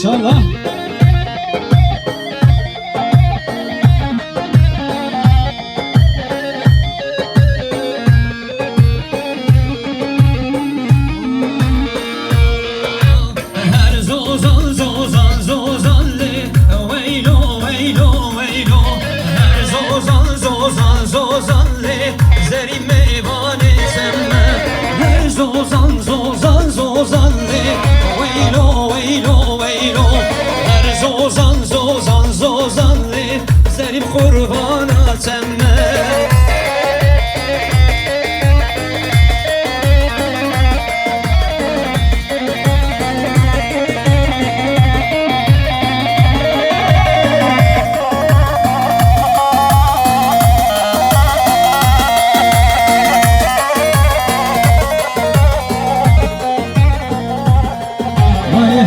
İnşallah. Her zozan zozan zozanlı Veylo veylo veylo Her zozan zozan zozanlı Zeri meyvane semme Her zozan zozan zozanlı Veylo veylo veylo Her zozan zozan zozanlı Zeri kurbana semme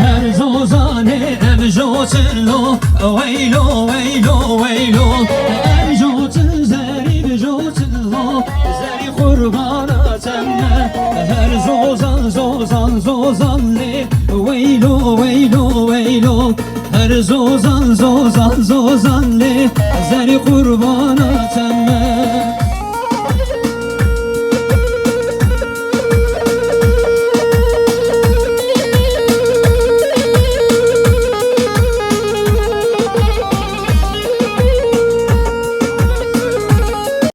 Her zozane em jotello Veylo veylo veylo Em jotel zeri jotello Zeri kurbana temme Her zozan zozan zozanli Veylo veylo veylo Her zozan zozan zozanli Zeri kurbana temme